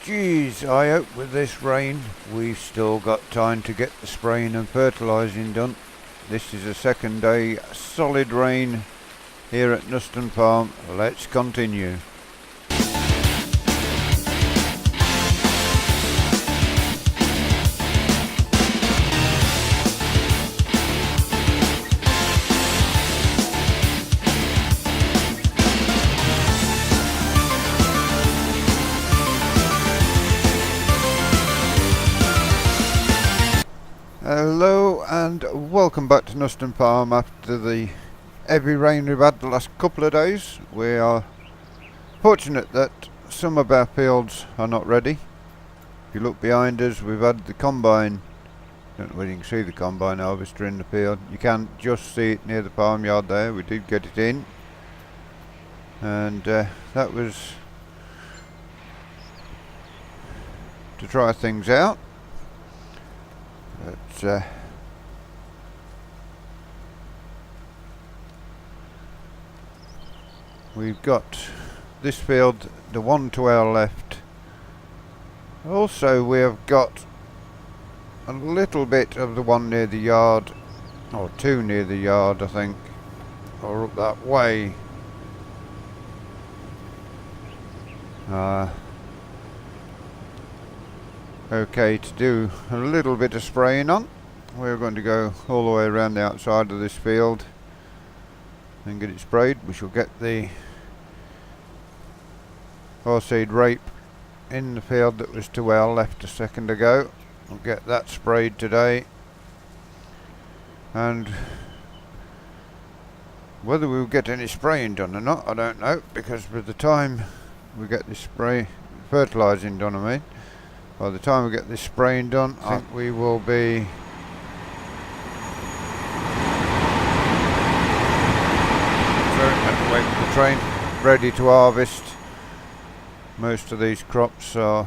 Geez, I hope with this rain we've still got time to get the spraying and fertilising done. This is the second day solid rain here at Knuston Farm. Let's continue. Hello and welcome back to Knuston Farm. After the heavy rain we've had the last couple of days, we are fortunate that some of our fields are not ready. If you look behind us, we've had the combine. Don't know whether you can see the combine harvester in the field. You can't just see it near the farmyard there. We did get it in, and that was to try things out. But we've got this field, the one to our left. Also we have got a little bit of the one near the yard, or two near the yard I think, or up that way. Okay to do a little bit of spraying on. We're going to go all the way around the outside of this field and get it sprayed. We shall get the oilseed rape in the field that was to our left a second ago. We'll get that sprayed today, and whether we'll get any spraying done or not I don't know, because by the time we get this fertilising done, by the time we get this spraying done, I think we will be away from the train, ready to harvest. Most of these crops are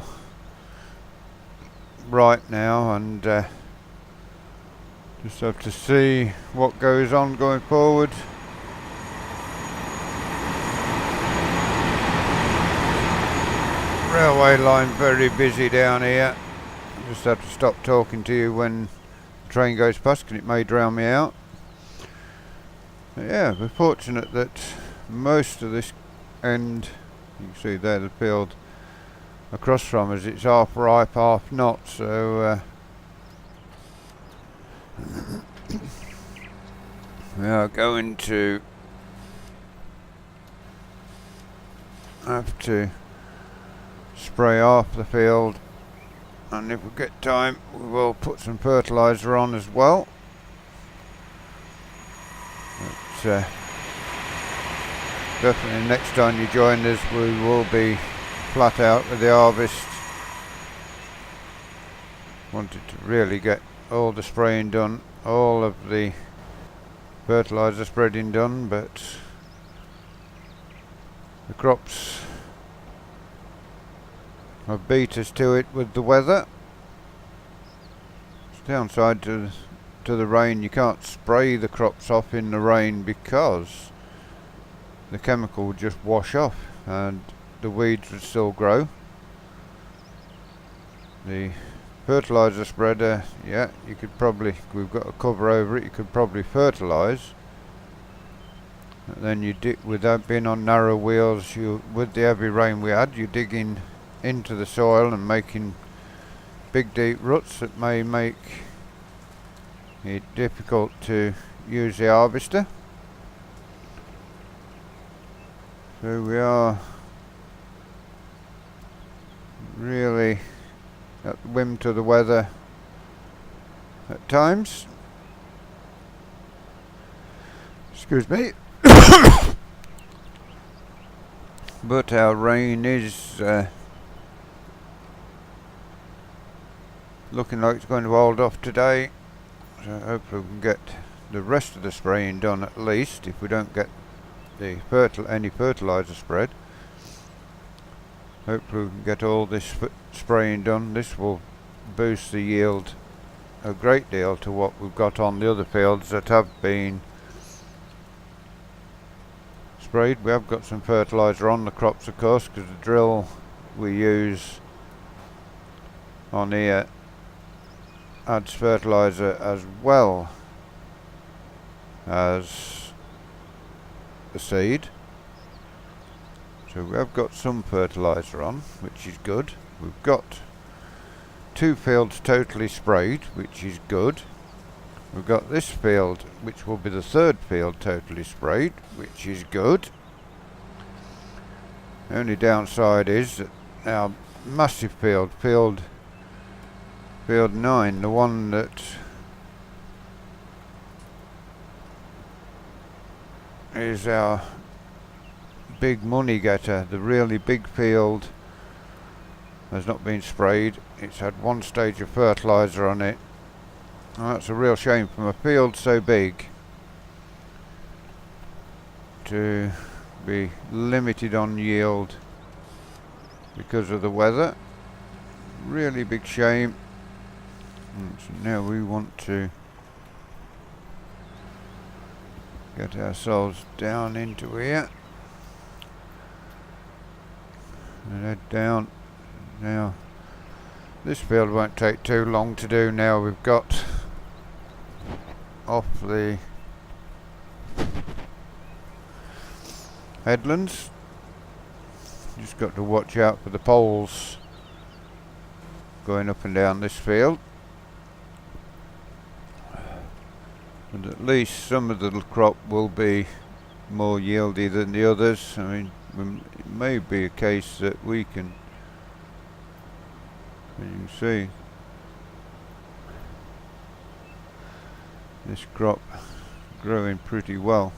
right now, and just have to see what goes on going forward. Railway line very busy down here. Just have to stop talking to you when the train goes past, because it may drown me out. But yeah, we're fortunate that most of this end, you can see there the field across from us, it's half ripe, half not, so we are going to have to spray half the field, and if we get time we will put some fertiliser on as well. But definitely next time you join us we will be flat out with the harvest. Wanted to really get all the spraying done, all of the fertiliser spreading done, but the crops have beat us to it with the weather. It's downside to the rain. You can't spray the crops off in the rain because the chemical would just wash off and the weeds would still grow. The fertiliser spreader, yeah, you could probably, we've got a cover over it, you could probably fertilise. And then you dig, without being on narrow wheels, with the heavy rain we had, you're digging into the soil and making big deep ruts that may make it difficult to use the harvester. So we are really at the whim to the weather at times. Excuse me. But our rain is looking like it's going to hold off today, so hopefully we can get the rest of the spraying done, at least if we don't get the any fertiliser spread. Hopefully we can get all this spraying done. This will boost the yield a great deal to what we've got on the other fields that have been sprayed. We have got some fertiliser on the crops of course, because the drill we use on here adds fertiliser as well as the seed. So we have got some fertiliser on, which is good. We've got 2 fields totally sprayed, which is good. We've got this field, which will be the 3rd field totally sprayed, which is good. The only downside is that our massive field 9, the one that is our big money getter, the really big field, has not been sprayed. It's had 1 stage of fertiliser on it. And that's a real shame from a field so big to be limited on yield because of the weather. Really big shame. And so now we want to get ourselves down into here and head down. Now this field won't take too long to do. Now we've got off the headlands. Just got to watch out for the poles going up and down this field. And at least some of the crop will be more yieldy than the others. I mean, it may be a case that we can, as you can see, this crop growing pretty well.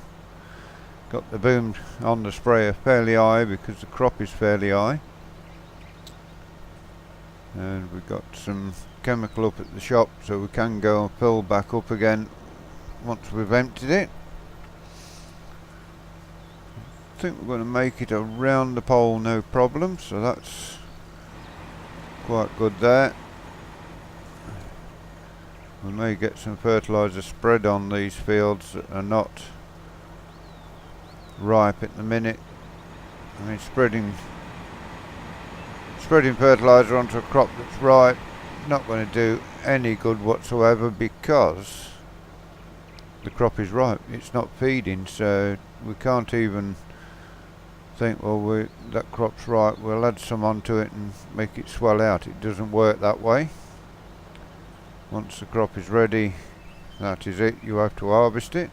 Got the boom on the sprayer fairly high because the crop is fairly high. And we've got some chemical up at the shop, so we can go and fill back up again once we've emptied it. I think we're going to make it around the pole no problem, so that's quite good there. We may get some fertiliser spread on these fields that are not ripe at the minute. I mean, spreading fertiliser onto a crop that's ripe not going to do any good whatsoever because the crop is ripe. It's not feeding, so we can't even think, well, that crop's ripe, we'll add some onto it and make it swell out. It doesn't work that way. Once the crop is ready, that is it. You have to harvest it.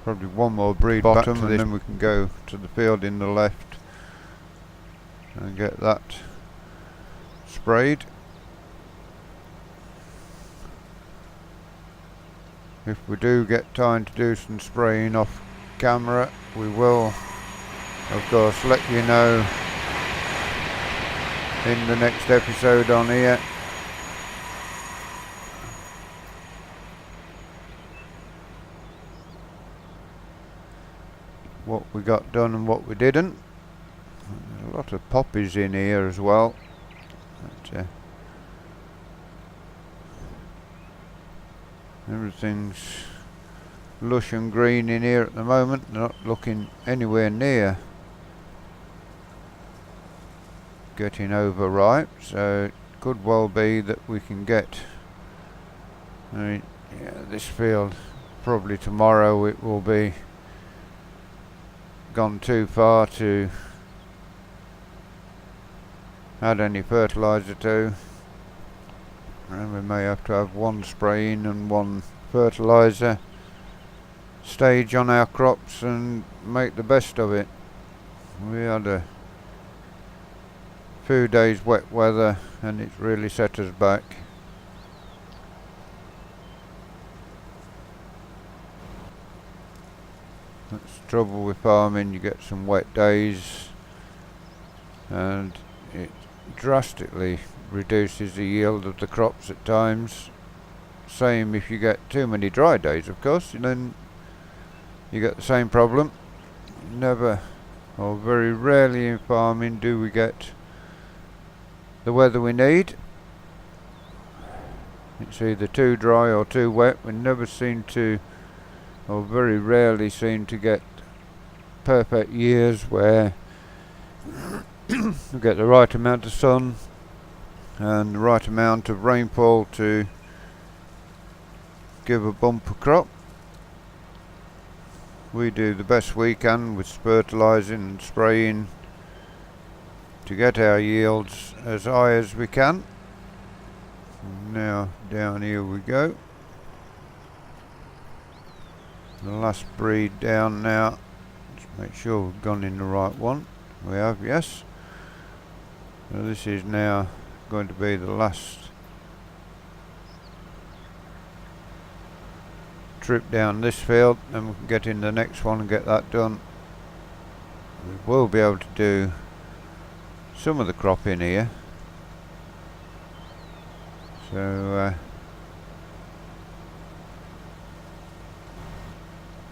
Probably one more breed bottom and then we can go to the field in the left and get that sprayed. If we do get time to do some spraying off camera, we will of course let you know in the next episode on here. What we got done and what we didn't. There's a lot of poppies in here as well. But, everything's lush and green in here at the moment, not looking anywhere near getting overripe, so it could well be that we can get, I mean, yeah, this field, probably tomorrow it will be gone too far to add any fertiliser to, and we may have to have 1 spraying and 1 fertiliser stage on our crops and make the best of it. We had a few days wet weather and it's really set us back. That's the trouble with farming, you get some wet days and it drastically reduces the yield of the crops at times. Same if you get too many dry days, of course, and then you get the same problem. Never, or very rarely in farming do we get the weather we need. It's either too dry or too wet. We never seem to, or very rarely seem to get perfect years where we get the right amount of sun and the right amount of rainfall to give a bumper crop. We do the best we can with fertilising and spraying to get our yields as high as we can. Now down here we go. The last breed down now. Just make sure we've gone in the right one. We have, yes. So this is now going to be the last trip down this field, then we can get in the next one and get that done. We will be able to do some of the crop in here, so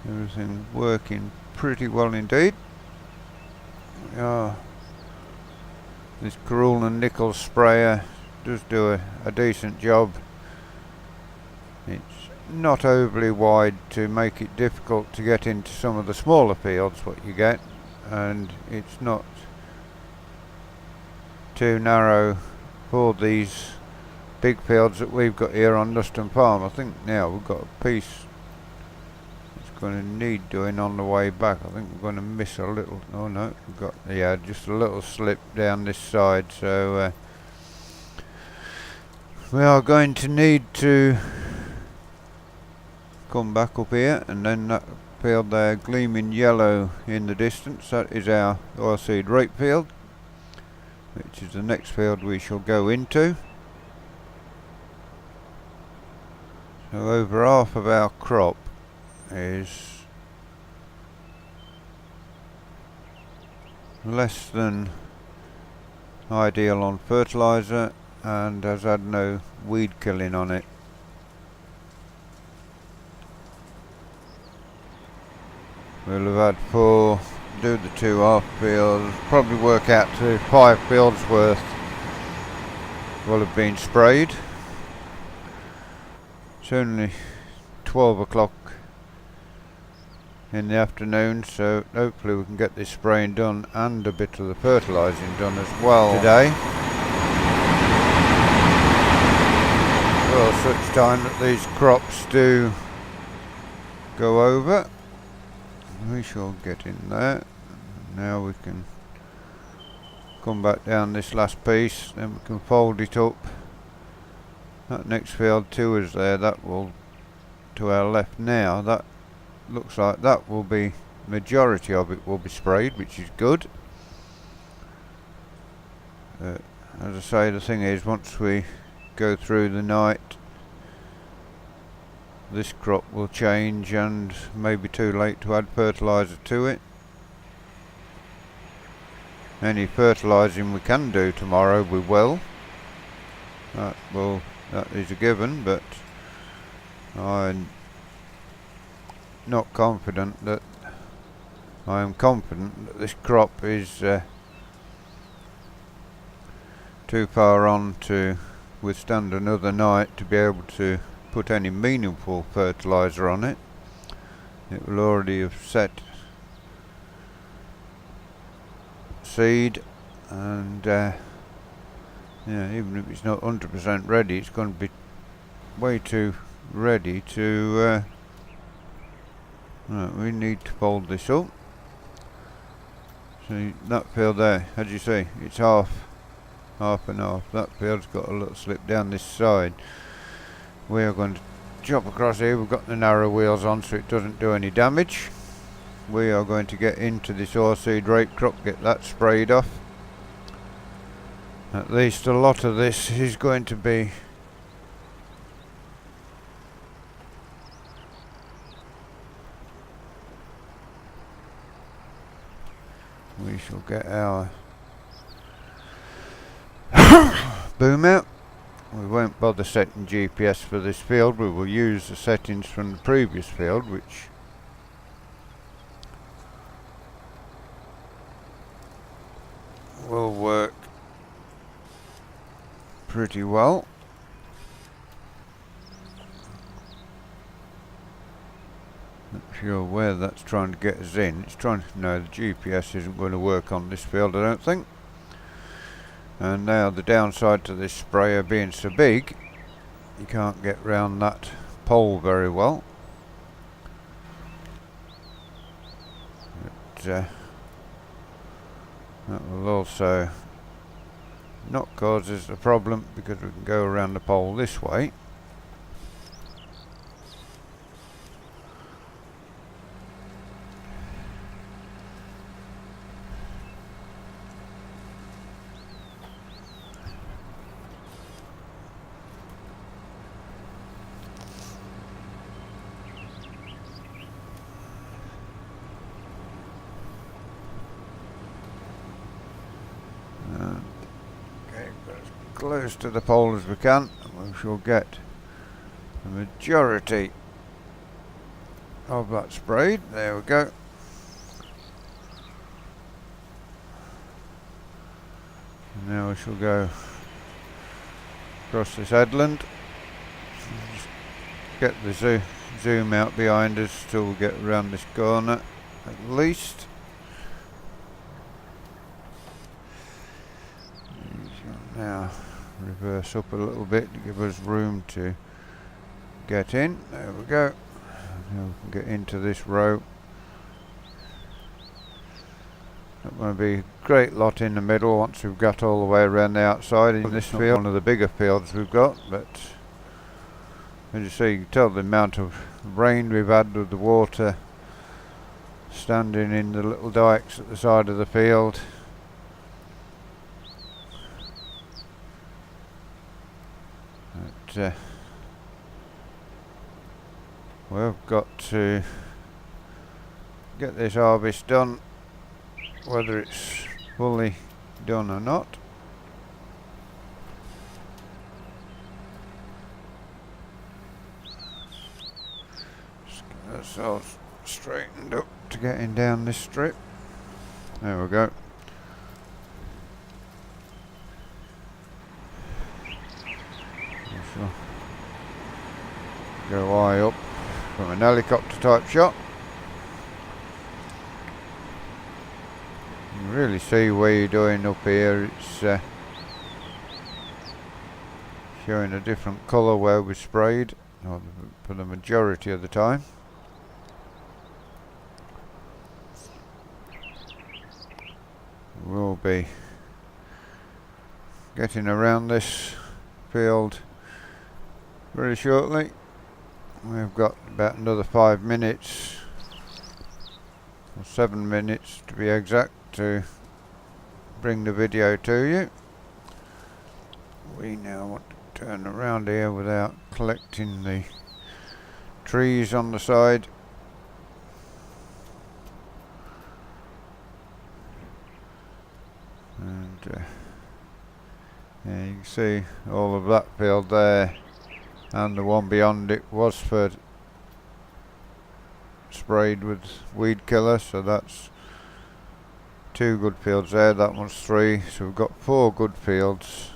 everything's working pretty well indeed. This Cruel and Nichols sprayer does do a decent job. It's not overly wide to make it difficult to get into some of the smaller fields what you get, and it's not too narrow for these big fields that we've got here on Knuston Farm. I think now we've got a piece that's going to need doing on the way back. I think we're going to miss a little, oh no, we've got, yeah, just a little slip down this side, so we are going to need to come back up here, and then that field there gleaming yellow in the distance, that is our oilseed rape field, which is the next field we shall go into. So over half of our crop is less than ideal on fertiliser and has had no weed killing on it. We'll have had 4, do the 2 half fields, probably work out to 5 fields worth will have been sprayed. It's only 12 o'clock in the afternoon, so hopefully we can get this spraying done and a bit of the fertilising done as well today. Well, such time that these crops do go over. We shall get in there. Now we can come back down this last piece, then we can fold it up. That next field too is there, that will, to our left now, that looks like that will be, majority of it will be sprayed, which is good. As I say, the thing is, once we go through the night, this crop will change and maybe too late to add fertiliser to it. Any fertilising we can do tomorrow we will. That is a given, but I'm not confident that I am confident that this crop is too far on to withstand another night to be able to put any meaningful fertiliser on it. It will already have set seed, and yeah, even if it's not 100% ready, it's going to be way too ready to right, we need to fold this up. See that field there, as you see, it's half and half. That field's got a little slip down this side. We are going to chop across here. We've got the narrow wheels on so it doesn't do any damage. We are going to get into this oilseed rape crop, get that sprayed off. At least a lot of this is going to be we shall get our boom out. We won't bother setting GPS for this field. We will use the settings from the previous field, which will work pretty well. Not sure where that's trying to get us in. It's trying to, no, the GPS isn't going to work on this field, I don't think. And now the downside to this sprayer being so big, you can't get round that pole very well. But, that will also not cause us a problem because we can go around the pole this way. Close to the pole as we can, and we shall get the majority of that sprayed. There we go. And now we shall go across this headland. Just get the zoom out behind us till we get around this corner at least. Now reverse up a little bit to give us room to get in. There we go. Now we can get into this row. Not going to be a great lot in the middle once we've got all the way around the outside in this field. One of the bigger fields we've got, but as you see, you can tell the amount of rain we've had with the water standing in the little dikes at the side of the field. We've got to get this harvest done, whether it's fully done or not. Just get ourselves straightened up to getting down this strip. There we go. Go high up from an helicopter type shot. You can really see where you're doing up here. It's showing a different colour where we sprayed, for the majority of the time. We'll be getting around this field very shortly. We've got about another 5 minutes, or 7 minutes to be exact, to bring the video to you. We now want to turn around here without collecting the trees on the side. And yeah, you can see all of that field there, and the one beyond it was sprayed with weed killer, so that's 2 good fields there. That one's 3, so we've got 4 good fields,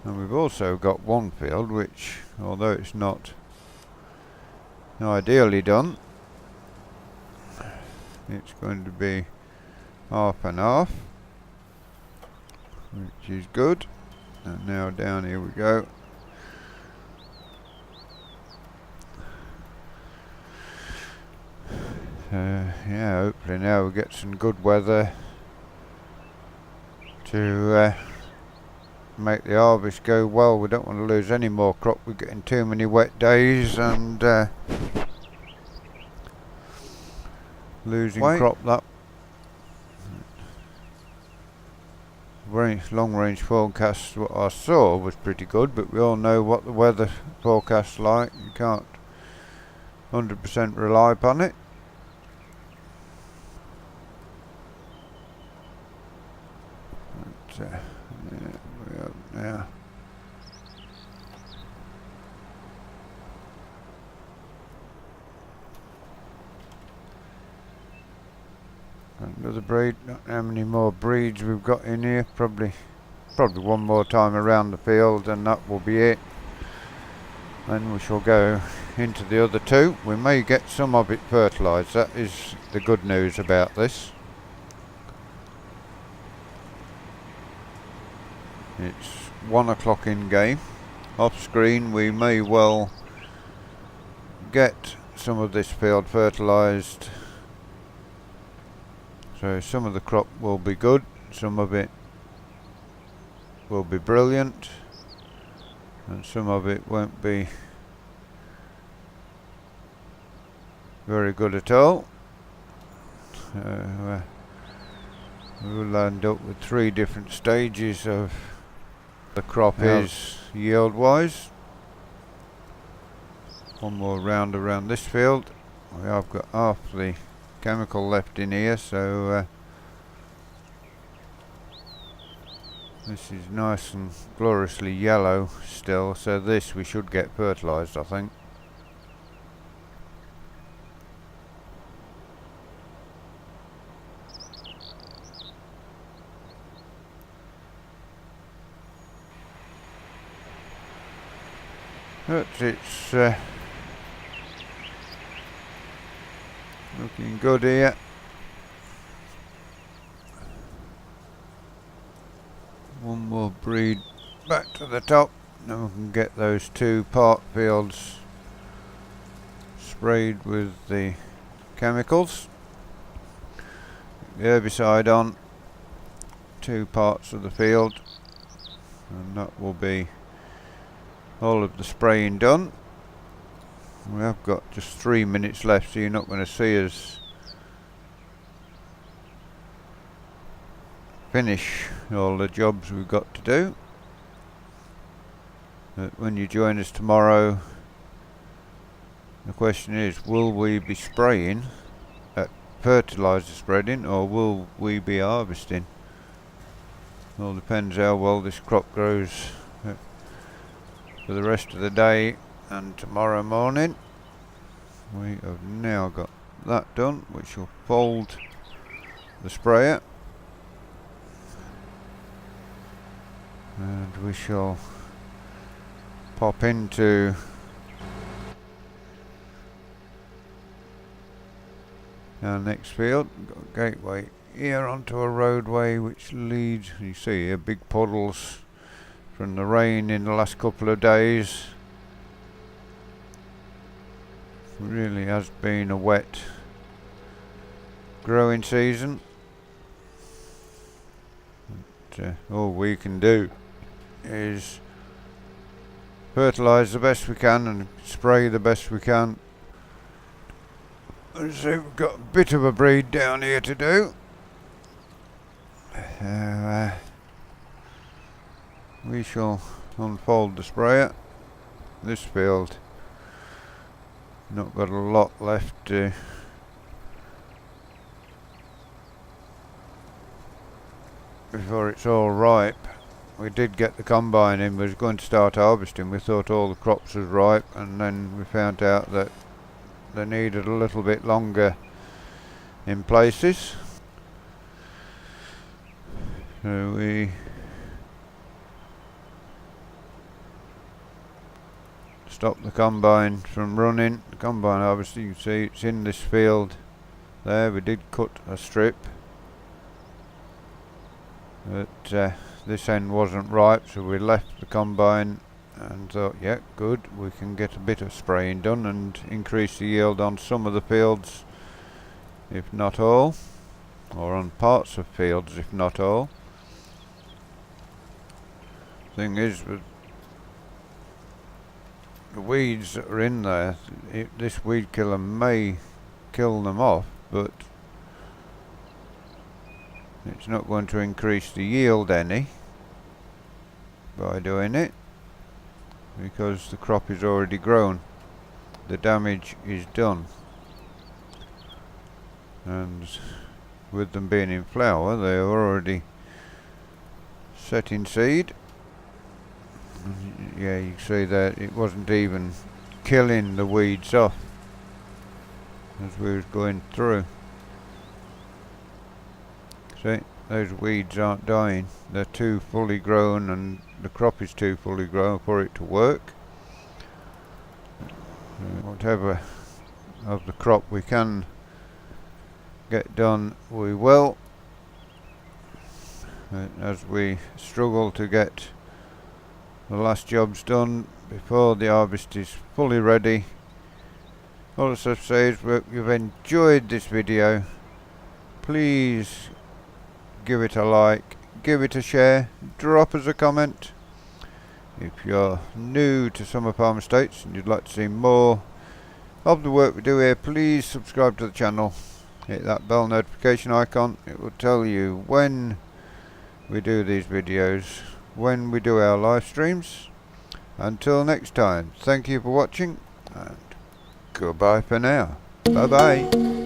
and we've also got 1 field which, although it's not ideally done, it's going to be half and half, which is good. And now down here we go. Yeah, hopefully now we get some good weather to make the harvest go well. We don't want to lose any more crop. We're getting too many wet days and losing crop. That long range forecast what I saw was pretty good, but we all know what the weather forecast's like. You can't 100% rely upon it. But, yeah, we are now. Another breed. Not know how many more breeds we've got in here. Probably one more time around the field, and that will be it. Then we shall go into the other 2. We may get some of it fertilised. That is the good news about this. It's 1 o'clock in game. Off screen we may well get some of this field fertilised, so some of the crop will be good, some of it will be brilliant, and some of it won't be very good at all. We'll end up with 3 different stages of the crop is yield wise. One more round around this field. We have got half the chemical left in here, so this is nice and gloriously yellow still, so this we should get fertilised, I think. But it's looking good here. One more breed back to the top, then we can get those 2 part fields sprayed with the chemicals. The herbicide on 2 parts of the field, and that will be all of the spraying done. We have got just 3 minutes left, so you're not going to see us finish all the jobs we've got to do. But when you join us tomorrow, the question is, will we be spraying at fertiliser spreading, or will we be harvesting? All depends how well this crop grows for the rest of the day and tomorrow morning. We have now got that done, which will fold the sprayer, and we shall pop into our next field. We've got a gateway here onto a roadway which leads, you see here, big puddles from the rain in the last couple of days. It really has been a wet growing season. But, all we can do is fertilise the best we can and spray the best we can. So we've got a bit of a breed down here to do. We shall unfold the sprayer. This field not got a lot left before it's all ripe. We did get the combine in, we was going to start harvesting. We thought all the crops was ripe, and then we found out that they needed a little bit longer in places. So we stopped the combine from running. The combine harvesting, you can see it's in this field there. We did cut a strip, but this end wasn't ripe, so we left the combine and thought, yeah, good, we can get a bit of spraying done and increase the yield on some of the fields, if not all, or on parts of fields, if not all. Thing is, with the weeds that are in there, this weed killer may kill them off, but it's not going to increase the yield any by doing it, because the crop is already grown. The damage is done, and with them being in flower, they are already setting seed. Yeah, you can see that it wasn't even killing the weeds off as we was going through. See, those weeds aren't dying. They're too fully grown, and the crop is too fully grown for it to work. Whatever of the crop we can get done, we will. as we struggle to get the last jobs done before the harvest is fully ready. All I have to say is, if you've enjoyed this video, please give it a like, give it a share, drop us a comment. If you're new to Summer Farm Estates and you'd like to see more of the work we do here, please subscribe to the channel. Hit that bell notification icon. It will tell you when we do these videos, when we do our live streams. Until next time, thank you for watching and goodbye for now. Bye bye.